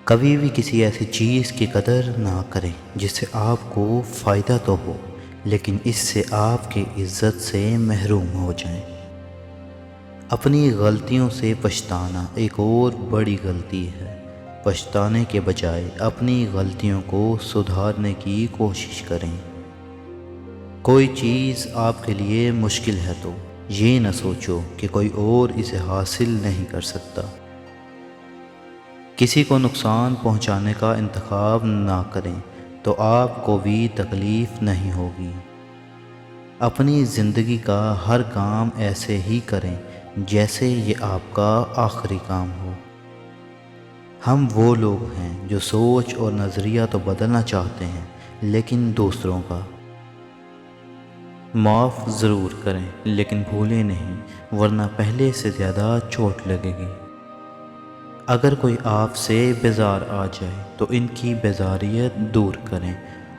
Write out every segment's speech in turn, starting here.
کبھی بھی کسی ایسی چیز کی قدر نہ کریں جس سے آپ کو فائدہ تو ہو لیکن اس سے آپ کی عزت سے محروم ہو جائیں۔ اپنی غلطیوں سے پچھتانا ایک اور بڑی غلطی ہے۔ پچھتانے کے بجائے اپنی غلطیوں کو سدھارنے کی کوشش کریں۔ کوئی چیز آپ کے لیے مشکل ہے تو یہ نہ سوچو کہ کوئی اور اسے حاصل نہیں کر سکتا۔ کسی کو نقصان پہنچانے کا انتخاب نہ کریں تو آپ کو بھی تکلیف نہیں ہوگی۔ اپنی زندگی کا ہر کام ایسے ہی کریں جیسے یہ آپ کا آخری کام ہو۔ ہم وہ لوگ ہیں جو سوچ اور نظریہ تو بدلنا چاہتے ہیں لیکن دوسروں کا۔ معاف ضرور کریں لیکن بھولیں نہیں ورنہ پہلے سے زیادہ چوٹ لگے گی۔ اگر کوئی آپ سے بیزار آ جائے تو ان کی بیزاریت دور کریں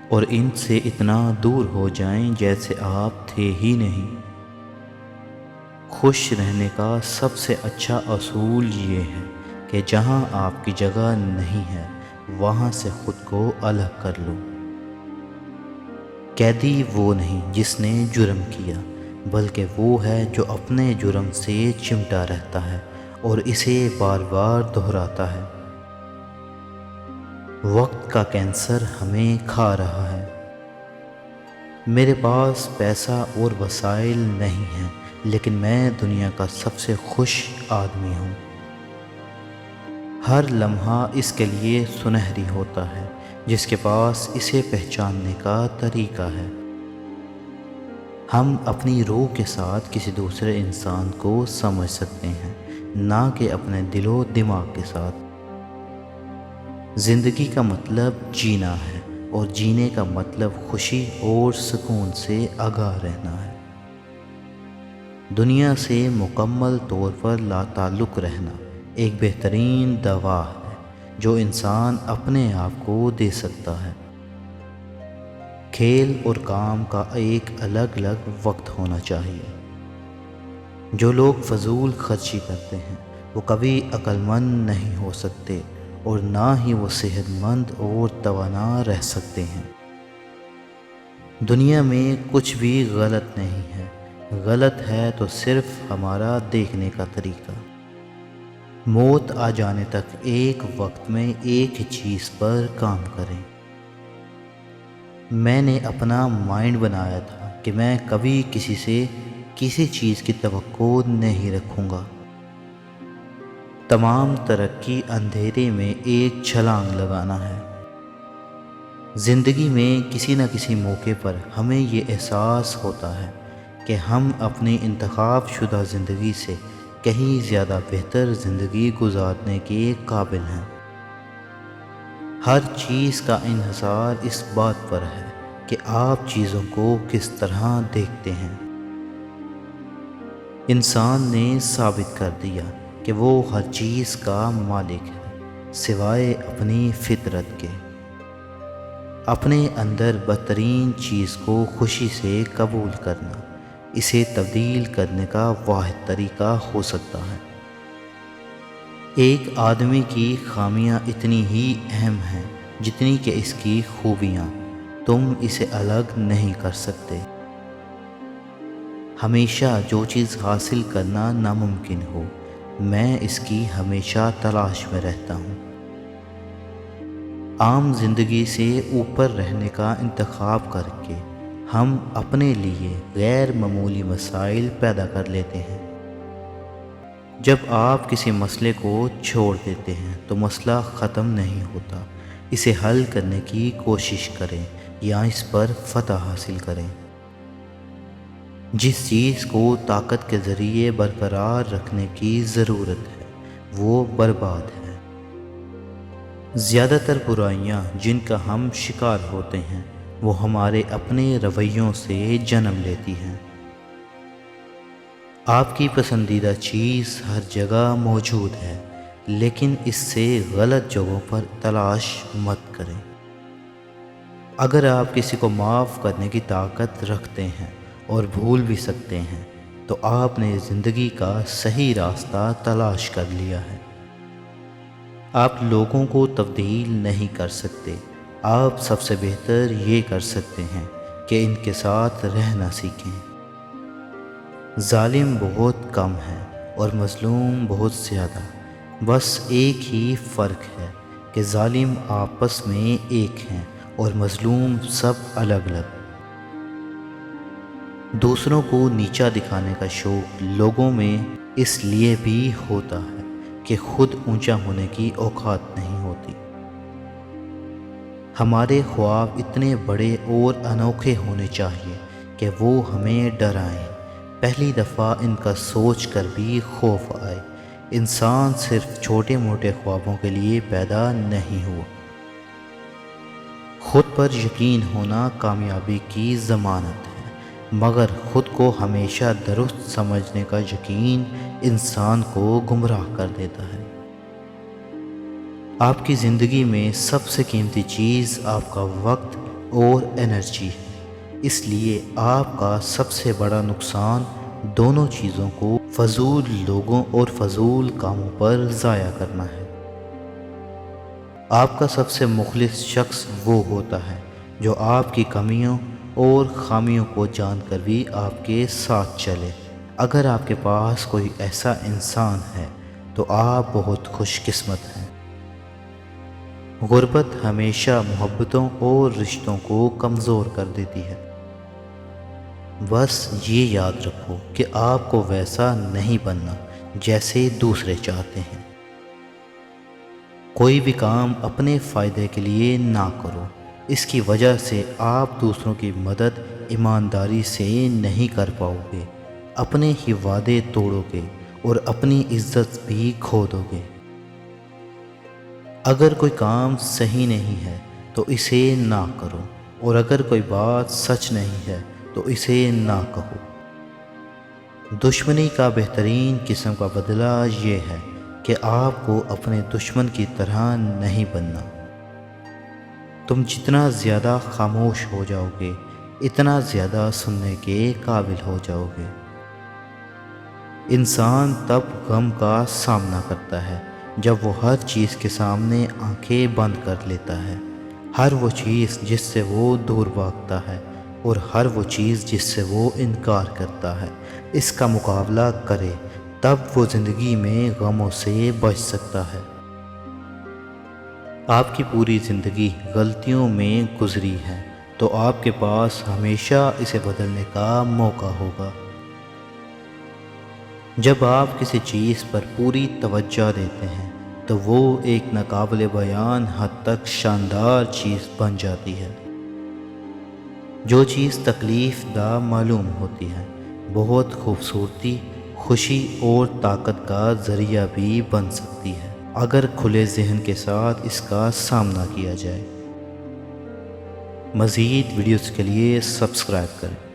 اور ان سے اتنا دور ہو جائیں جیسے آپ تھے ہی نہیں۔ خوش رہنے کا سب سے اچھا اصول یہ ہے کہ جہاں آپ کی جگہ نہیں ہے وہاں سے خود کو الگ کر لو۔ قیدی وہ نہیں جس نے جرم کیا بلکہ وہ ہے جو اپنے جرم سے چمٹا رہتا ہے اور اسے بار بار دہراتا ہے۔ وقت کا کینسر ہمیں کھا رہا ہے۔ میرے پاس پیسہ اور وسائل نہیں ہیں لیکن میں دنیا کا سب سے خوش آدمی ہوں۔ ہر لمحہ اس کے لیے سنہری ہوتا ہے جس کے پاس اسے پہچاننے کا طریقہ ہے۔ ہم اپنی روح کے ساتھ کسی دوسرے انسان کو سمجھ سکتے ہیں نہ کہ اپنے دل و دماغ کے ساتھ۔ زندگی کا مطلب جینا ہے اور جینے کا مطلب خوشی اور سکون سے آگاہ رہنا ہے۔ دنیا سے مکمل طور پر لا تعلق رہنا ایک بہترین دوا ہے جو انسان اپنے آپ کو دے سکتا ہے۔ کھیل اور کام کا ایک الگ الگ وقت ہونا چاہیے۔ جو لوگ فضول خرچی کرتے ہیں وہ کبھی عقل مند نہیں ہو سکتے اور نہ ہی وہ صحت مند اور توانا رہ سکتے ہیں۔ دنیا میں کچھ بھی غلط نہیں ہے، غلط ہے تو صرف ہمارا دیکھنے کا طریقہ۔ موت آ جانے تک ایک وقت میں ایک ہی چیز پر کام کریں۔ میں نے اپنا مائنڈ بنایا تھا کہ میں کبھی کسی سے کسی چیز کی توقع نہیں رکھوں گا۔ تمام ترقی اندھیرے میں ایک چھلانگ لگانا ہے۔ زندگی میں کسی نہ کسی موقع پر ہمیں یہ احساس ہوتا ہے کہ ہم اپنی انتخاب شدہ زندگی سے کہیں زیادہ بہتر زندگی گزارنے کے قابل ہیں۔ ہر چیز کا انحصار اس بات پر ہے کہ آپ چیزوں کو کس طرح دیکھتے ہیں۔ انسان نے ثابت کر دیا کہ وہ ہر چیز کا مالک ہے سوائے اپنی فطرت کے۔ اپنے اندر بدترین چیز کو خوشی سے قبول کرنا اسے تبدیل کرنے کا واحد طریقہ ہو سکتا ہے۔ ایک آدمی کی خامیاں اتنی ہی اہم ہیں جتنی کہ اس کی خوبیاں، تم اسے الگ نہیں کر سکتے۔ ہمیشہ جو چیز حاصل کرنا ناممکن ہو میں اس کی ہمیشہ تلاش میں رہتا ہوں۔ عام زندگی سے اوپر رہنے کا انتخاب کر کے ہم اپنے لیے غیر معمولی مسائل پیدا کر لیتے ہیں۔ جب آپ کسی مسئلے کو چھوڑ دیتے ہیں تو مسئلہ ختم نہیں ہوتا، اسے حل کرنے کی کوشش کریں یا اس پر فتح حاصل کریں۔ جس چیز کو طاقت کے ذریعے برقرار رکھنے کی ضرورت ہے وہ برباد ہے۔ زیادہ تر برائیاں جن کا ہم شکار ہوتے ہیں وہ ہمارے اپنے رویوں سے جنم لیتی ہیں۔ آپ کی پسندیدہ چیز ہر جگہ موجود ہے لیکن اس سے غلط جگہوں پر تلاش مت کریں۔ اگر آپ کسی کو معاف کرنے کی طاقت رکھتے ہیں اور بھول بھی سکتے ہیں تو آپ نے زندگی کا صحیح راستہ تلاش کر لیا ہے۔ آپ لوگوں کو تبدیل نہیں کر سکتے، آپ سب سے بہتر یہ کر سکتے ہیں کہ ان کے ساتھ رہنا سیکھیں۔ ظالم بہت کم ہے اور مظلوم بہت زیادہ، بس ایک ہی فرق ہے کہ ظالم آپس میں ایک ہیں اور مظلوم سب الگ الگ۔ دوسروں کو نیچا دکھانے کا شوق لوگوں میں اس لیے بھی ہوتا ہے کہ خود اونچا ہونے کی اوقات نہیں ہوتی۔ ہمارے خواب اتنے بڑے اور انوکھے ہونے چاہیے کہ وہ ہمیں ڈرائیں، پہلی دفعہ ان کا سوچ کر بھی خوف آئے۔ انسان صرف چھوٹے موٹے خوابوں کے لیے پیدا نہیں ہوا۔ خود پر یقین ہونا کامیابی کی ضمانت ہے، مگر خود کو ہمیشہ درست سمجھنے کا یقین انسان کو گمراہ کر دیتا ہے۔ آپ کی زندگی میں سب سے قیمتی چیز آپ کا وقت اور انرجی ہے، اس لیے آپ کا سب سے بڑا نقصان دونوں چیزوں کو فضول لوگوں اور فضول کاموں پر ضائع کرنا ہے۔ آپ کا سب سے مخلص شخص وہ ہوتا ہے جو آپ کی کمیوں اور خامیوں کو جان کر بھی آپ کے ساتھ چلے۔ اگر آپ کے پاس کوئی ایسا انسان ہے تو آپ بہت خوش قسمت ہیں۔ غربت ہمیشہ محبتوں اور رشتوں کو کمزور کر دیتی ہے۔ بس یہ یاد رکھو کہ آپ کو ویسا نہیں بننا جیسے دوسرے چاہتے ہیں۔ کوئی بھی کام اپنے فائدے کے لیے نہ کرو، اس کی وجہ سے آپ دوسروں کی مدد ایمانداری سے نہیں کر پاؤ گے، اپنے ہی وعدے توڑو گے اور اپنی عزت بھی کھو دو گے۔ اگر کوئی کام صحیح نہیں ہے تو اسے نہ کرو، اور اگر کوئی بات سچ نہیں ہے تو اسے نہ کہو۔ دشمنی کا بہترین قسم کا بدلہ یہ ہے کہ آپ کو اپنے دشمن کی طرح نہیں بننا۔ تم جتنا زیادہ خاموش ہو جاؤ گے، اتنا زیادہ سننے کے قابل ہو جاؤ گے۔ انسان تب غم کا سامنا کرتا ہے جب وہ ہر چیز کے سامنے آنکھیں بند کر لیتا ہے، ہر وہ چیز جس سے وہ دور بھاگتا ہے اور ہر وہ چیز جس سے وہ انکار کرتا ہے، اس کا مقابلہ کرے، تب وہ زندگی میں غموں سے بچ سکتا ہے۔ آپ کی پوری زندگی غلطیوں میں گزری ہے تو آپ کے پاس ہمیشہ اسے بدلنے کا موقع ہوگا۔ جب آپ کسی چیز پر پوری توجہ دیتے ہیں تو وہ ایک ناقابل بیان حد تک شاندار چیز بن جاتی ہے۔ جو چیز تکلیف دہ معلوم ہوتی ہے، بہت خوبصورتی، خوشی اور طاقت کا ذریعہ بھی بن سکتی ہے، اگر کھلے ذہن کے ساتھ اس کا سامنا کیا جائے۔ مزید ویڈیوز کے لیے سبسکرائب کریں۔